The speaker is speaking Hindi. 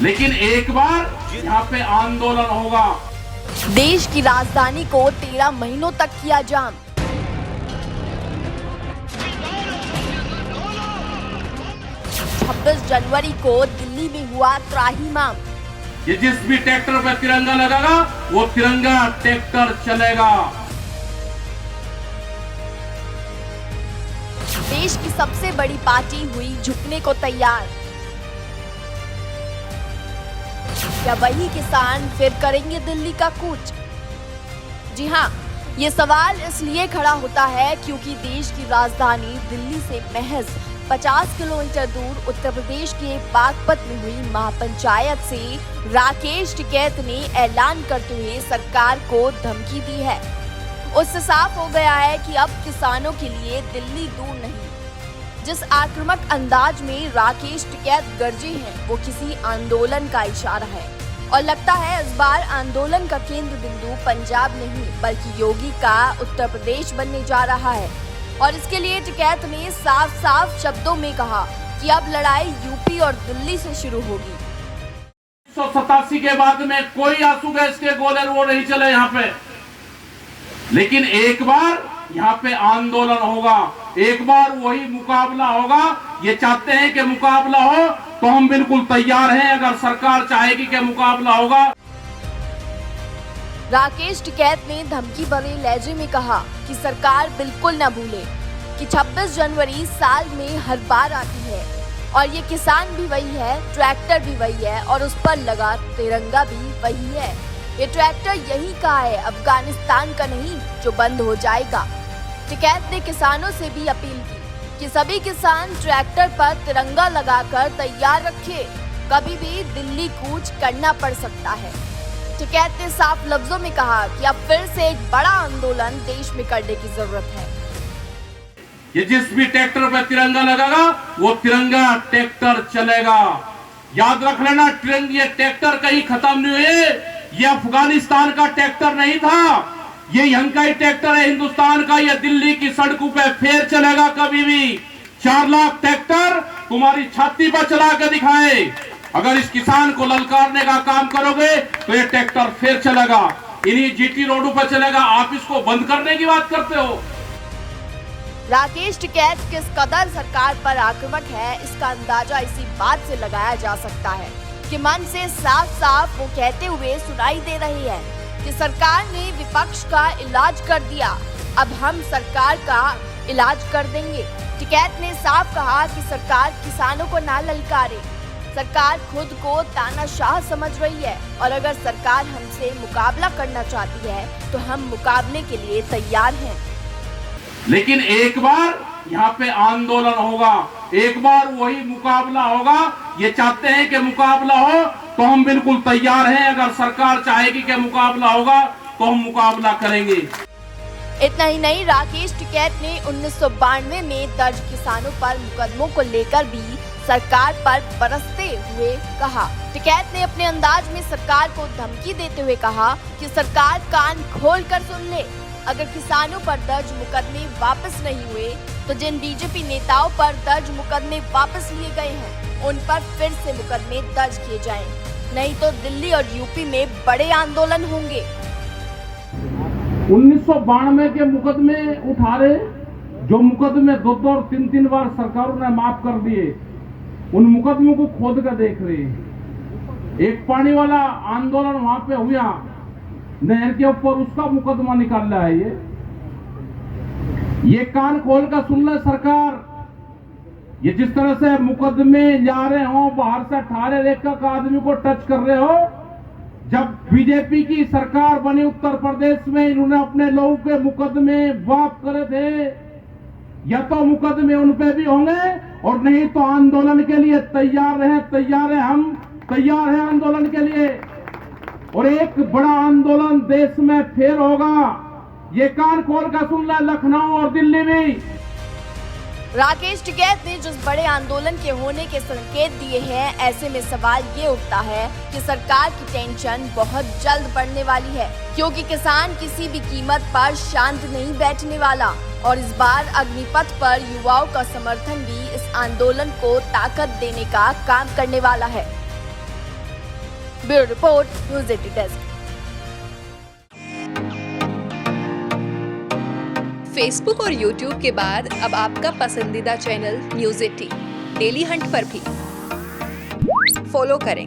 लेकिन एक बार यहाँ पे आंदोलन होगा। देश की राजधानी को 13 महीनों तक किया जाम। छब्बीस जनवरी को दिल्ली में हुआ त्राहिमाम। ये जिस भी ट्रैक्टर पे तिरंगा लगेगा वो तिरंगा ट्रैक्टर चलेगा। देश की सबसे बड़ी पार्टी हुई झुकने को तैयार। क्या वही किसान फिर करेंगे दिल्ली का कूच? जी हाँ, ये सवाल इसलिए खड़ा होता है क्योंकि देश की राजधानी दिल्ली से महज 50 किलोमीटर दूर उत्तर प्रदेश के बागपत में हुई महापंचायत से राकेश टिकैत ने ऐलान करते हुए सरकार को धमकी दी है। उससे साफ हो गया है कि अब किसानों के लिए दिल्ली दूर नहीं। जिस आक्रामक अंदाज में राकेश टिकैत गरजे हैं वो किसी आंदोलन का इशारा है और लगता है इस बार आंदोलन का केंद्र बिंदु पंजाब नहीं बल्कि योगी का उत्तर प्रदेश बनने जा रहा है। और इसके लिए टिकैत ने साफ साफ शब्दों में कहा कि अब लड़ाई यूपी और दिल्ली से शुरू होगी। 1987 के बाद में कोई आंसू गैस के गोले वो नहीं चले यहाँ पे, लेकिन एक बार यहाँ पे आंदोलन होगा, एक बार वही मुकाबला होगा। ये चाहते हैं कि मुकाबला हो तो हम बिल्कुल तैयार हैं, अगर सरकार चाहेगी कि मुकाबला होगा। राकेश टिकैत ने धमकी भरे लहजे में कहा कि सरकार बिल्कुल न भूले कि 26 जनवरी साल में हर बार आती है और ये किसान भी वही है, ट्रैक्टर भी वही है और उस पर लगा तिरंगा भी वही है। ये ट्रैक्टर यही का है, अफगानिस्तान का नहीं जो बंद हो जाएगा। टिकैत ने किसानों से भी अपील की कि सभी किसान ट्रैक्टर पर तिरंगा लगाकर तैयार रखे, कभी भी दिल्ली कूच करना पड़ सकता है। टिकैत ने साफ लफ्जों में कहा कि अब फिर से एक बड़ा आंदोलन देश में करने की जरूरत है। ये जिस भी ट्रैक्टर पे तिरंगा लगेगा वो तिरंगा ट्रैक्टर चलेगा। याद रख लेना, ये ट्रैक्टर कहीं खत्म नहीं हुए, ये अफगानिस्तान का ट्रैक्टर नहीं था, ये यहाँ का ही ट्रैक्टर है हिंदुस्तान का। ये दिल्ली की सड़कों पे फिर चलेगा कभी भी। 4 लाख ट्रैक्टर तुम्हारी छाती पर चला के दिखाए। अगर इस किसान को ललकारने का काम करोगे तो ये ट्रैक्टर फिर चलेगा, इन्हीं जीटी रोडों पर चलेगा। आप इसको बंद करने की बात करते हो। राकेश टिकैत किस कदर सरकार पर आक्रामक है इसका अंदाजा इसी बात से लगाया जा सकता है कि मन से साफ साफ वो कहते हुए सुनाई दे रही है कि सरकार ने विपक्ष का इलाज कर दिया, अब हम सरकार का इलाज कर देंगे। टिकैत ने साफ कहा कि सरकार किसानों को ना ललकारे, सरकार खुद को तानाशाह समझ रही है और अगर सरकार हमसे मुकाबला करना चाहती है तो हम मुकाबले के लिए तैयार हैं। लेकिन एक बार यहाँ पे आंदोलन होगा, एक बार वही मुकाबला होगा। ये चाहते हैं कि मुकाबला हो तो हम बिल्कुल तैयार हैं, अगर सरकार चाहेगी कि मुकाबला होगा तो हम मुकाबला करेंगे। इतना ही नहीं, राकेश टिकैत ने 1992 में दर्ज किसानों पर मुकदमों को लेकर भी सरकार पर बरसते हुए कहा। टिकैत ने अपने अंदाज में सरकार को धमकी देते हुए कहा कि सरकार कान खोल कर सुन ले, अगर किसानों पर दर्ज मुकदमे वापस नहीं हुए तो जिन बीजेपी नेताओं पर दर्ज मुकदमे वापस लिए गए हैं उन पर फिर से मुकदमे दर्ज किए जाएं, नहीं तो दिल्ली और यूपी में बड़े आंदोलन होंगे। 1992 के मुकदमे उठा रहे, जो मुकदमे 2 और 3 बार सरकारों ने माफ कर दिए, उन मुकदमों को खोद कर देख रहे हैं। एक पानी वाला आंदोलन वहां पे हुआ नहर के ऊपर, उसका मुकदमा निकाल रहा है। ये कान खोल कर सुन ले सरकार। ये जिस तरह से मुकदमे जा रहे हो, बाहर से 18 लेखक आदमी को टच कर रहे हो, जब बीजेपी की सरकार बनी उत्तर प्रदेश में इन्होंने अपने लोगों के मुकदमे वापस करे थे, या तो मुकदमे उन पे भी होंगे और नहीं तो आंदोलन के लिए तैयार हैं, हम तैयार हैं आंदोलन के लिए। और एक बड़ा आंदोलन देश में फिर होगा, ये कान खोल कर सुन ले, लखनऊ और दिल्ली में। राकेश टिकैत ने जिस बड़े आंदोलन के होने के संकेत दिए हैं, ऐसे में सवाल ये उठता है कि सरकार की टेंशन बहुत जल्द बढ़ने वाली है, क्योंकि किसान किसी भी कीमत पर शांत नहीं बैठने वाला और इस बार अग्निपथ पर युवाओं का समर्थन भी इस आंदोलन को ताकत देने का काम करने वाला है। Bureau report, news 18 desk. Facebook और यूट्यूब के बाद अब आपका पसंदीदा चैनल न्यूज 18 डेली हंट पर भी फॉलो करें।